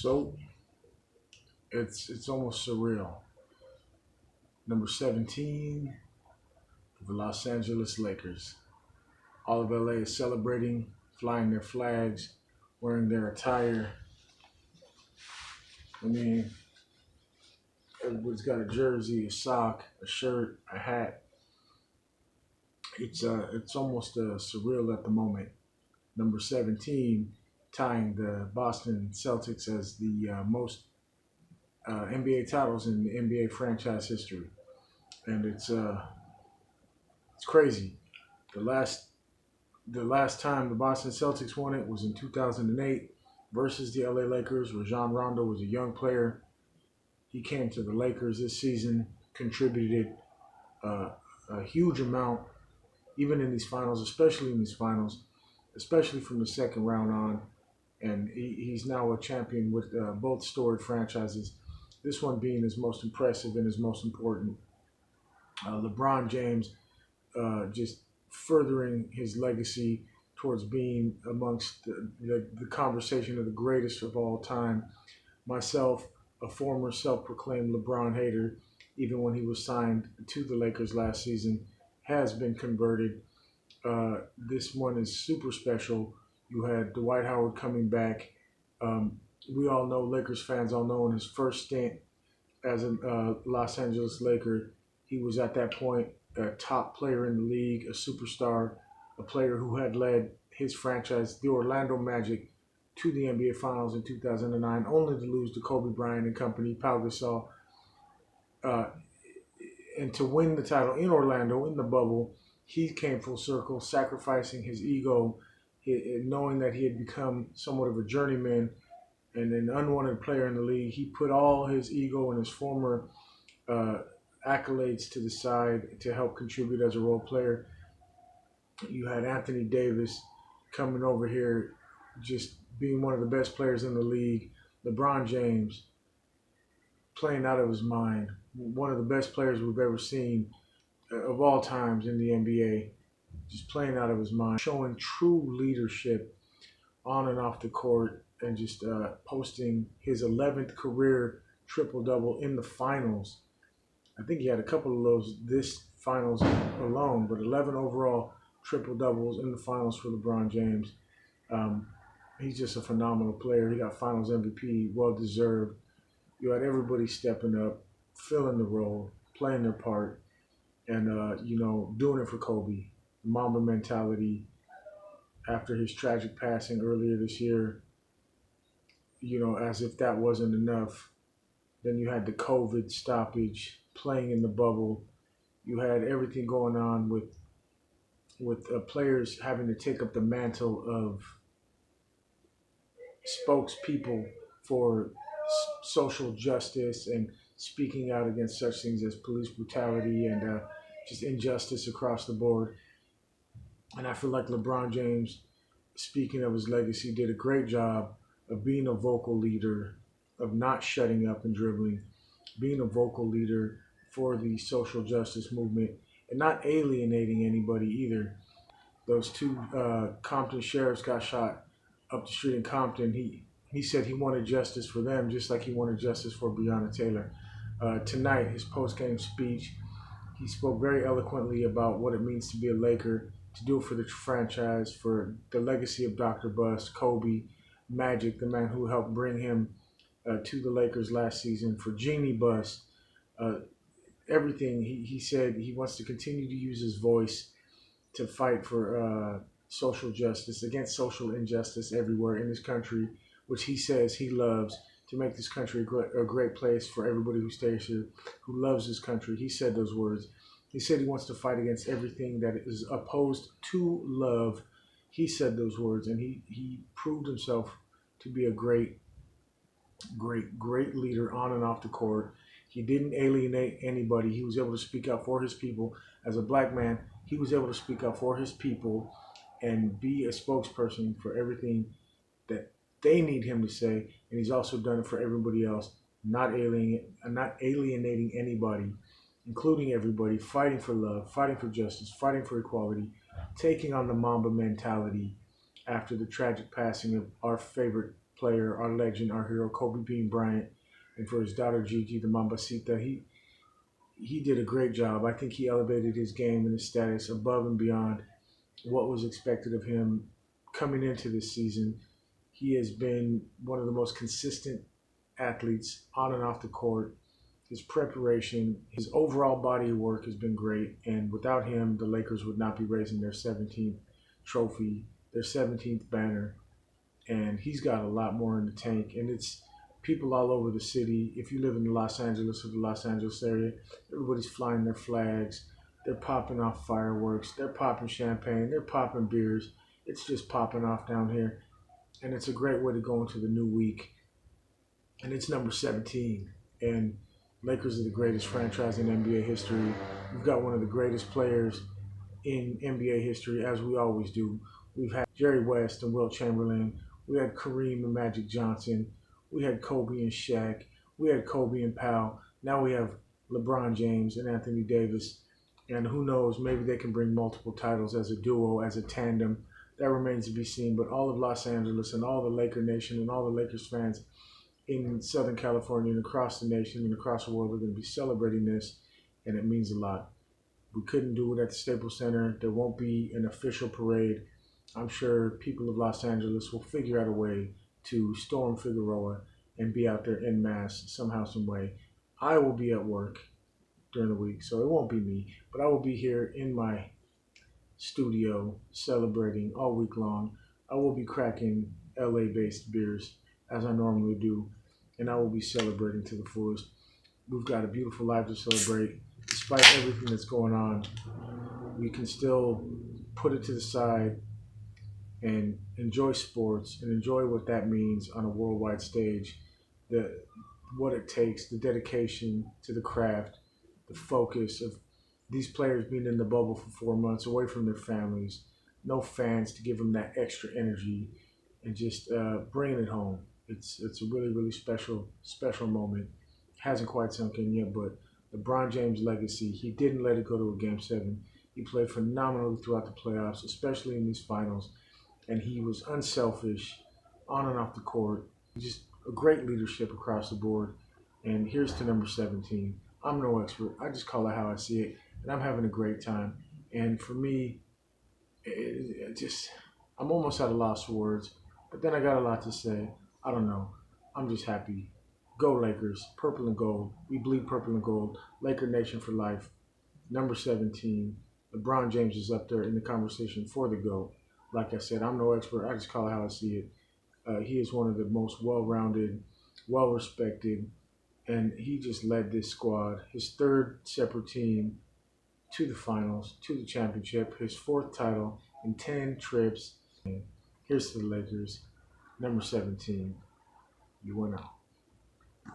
So it's almost surreal. Number 17, the Los Angeles Lakers. All of LA is celebrating, flying their flags, wearing their attire. I mean, everybody's got a jersey, a sock, a shirt, a hat. It's almost surreal at the moment. Number 17 tying the Boston Celtics as the most NBA titles in the NBA franchise history, and it's crazy. The last the last time the Boston Celtics won it was in 2008 versus the LA Lakers, where John Rondo was a young player. He came to the Lakers this season, contributed uh, a huge amount, even in these finals, especially from the second round on. And he's now a champion with both storied franchises. This one being his most impressive and his most important. LeBron James just furthering his legacy towards being amongst the conversation of the greatest of all time. Myself, a former self-proclaimed LeBron hater, even when he was signed to the Lakers last season, has been converted. This one is super special. You had Dwight Howard coming back. Um, we all know, Lakers fans all know, in his first stint as a Los Angeles Laker, he was at that point a top player in the league, a superstar, a player who had led his franchise, the Orlando Magic, to the NBA Finals in 2009, only to lose to Kobe Bryant and company, Pau Gasol, uh, and to win the title in Orlando in the bubble. He came full circle, sacrificing his ego, knowing that he had become somewhat of a journeyman and an unwanted player in the league. He put all his ego and his former uh, accolades to the side to help contribute as a role player. You had Anthony Davis coming over here, just being one of the best players in the league. LeBron James playing out of his mind, one of the best players we've ever seen of all times in the NBA, just playing out of his mind, showing true leadership on and off the court, and just posting his 11th career triple-double in the finals. I think he had a couple of those this finals alone, but 11 overall triple-doubles in the finals for LeBron James. Um, he's just a phenomenal player. He got finals MVP, well-deserved. You had everybody stepping up, filling the role, playing their part, and, doing it for Kobe. Mamba mentality after his tragic passing earlier this year, as if that wasn't enough. Then you had the COVID stoppage, playing in the bubble. You had everything going on with players having to take up the mantle of spokespeople for social justice and speaking out against such things as police brutality and just injustice across the board. And I feel like LeBron James, speaking of his legacy, did a great job of being a vocal leader, of not shutting up and dribbling, being a vocal leader for the social justice movement, and not alienating anybody either. Those two Compton sheriffs got shot up the street in Compton. He said he wanted justice for them, just like he wanted justice for Breonna Taylor. Tonight, his post-game speech, he spoke very eloquently about what it means to be a Laker, to do it for the franchise, for the legacy of Dr. Bust, Kobe, Magic, the man who helped bring him to the Lakers last season, for Jeannie Buss, everything. He said he wants to continue to use his voice to fight for social justice, against social injustice everywhere in this country, which he says he loves, to make this country a great place for everybody who stays here, who loves this country. He said those words. He said he wants to fight against everything that is opposed to love. He said those words, and he proved himself to be a great leader on and off the court. He didn't alienate anybody. He was able to speak out for his people. As a black man, he was able to speak out for his people and be a spokesperson for everything that they need him to say. And he's also done it for everybody else, not alienating anybody, including everybody, fighting for love, fighting for justice, fighting for equality, taking on the Mamba mentality after the tragic passing of our favorite player, our legend, our hero, Kobe Bean Bryant, and for his daughter Gigi, the Mambasita. He did a great job. I think he elevated his game and his status above and beyond what was expected of him coming into this season. He has been one of the most consistent athletes on and off the court. His preparation, his overall body of work has been great. And without him, the Lakers would not be raising their 17th trophy, their 17th banner. And he's got a lot more in the tank. And it's people all over the city. If you live in Los Angeles or the Los Angeles area, everybody's flying their flags. They're popping off fireworks. They're popping champagne. They're popping beers. It's just popping off down here. And it's a great way to go into the new week. And it's number 17. And Lakers are the greatest franchise in NBA history. We've got one of the greatest players in NBA history, as we always do. We've had Jerry West and Wilt Chamberlain. We had Kareem and Magic Johnson. We had Kobe and Shaq. We had Kobe and Powell. Now we have LeBron James and Anthony Davis. And who knows, maybe they can bring multiple titles as a duo, as a tandem. That remains to be seen. But all of Los Angeles and all the Laker Nation and all the Lakers fans in Southern California and across the nation and across the world are going to be celebrating this, and it means a lot. We couldn't do it at the Staples Center. There won't be an official parade. I'm sure people of Los Angeles will figure out a way to storm Figueroa and be out there en masse somehow, some way. I will be at work during the week, so it won't be me, but I will be here in my studio celebrating all week long. I will be cracking LA-based beers as I normally do, and I will be celebrating to the fullest. We've got a beautiful life to celebrate. Despite everything that's going on, we can still put it to the side and enjoy sports and enjoy what that means on a worldwide stage. What it takes, the dedication to the craft, the focus of these players being in the bubble for 4 months away from their families, no fans to give them that extra energy, and just bringing it home. It's a really, really special moment. Hasn't quite sunk in yet, but LeBron James' legacy, he didn't let it go to a Game 7. He played phenomenally throughout the playoffs, especially in these finals, and he was unselfish on and off the court. Just a great leadership across the board. And here's to number 17. I'm no expert. I just call it how I see it, and I'm having a great time. And for me, I'm almost at a loss for words, but then I got a lot to say. I don't know. I'm just happy. Go Lakers. Purple and gold. We bleed purple and gold. Laker Nation for life. Number 17. LeBron James is up there in the conversation for the GOAT. Like I said, I'm no expert. I just call it how I see it. He is one of the most well-rounded, well-respected, and he just led this squad, his third separate team, to the finals, to the championship, his fourth title in 10 trips. Here's to the Lakers. Number 17. You went out.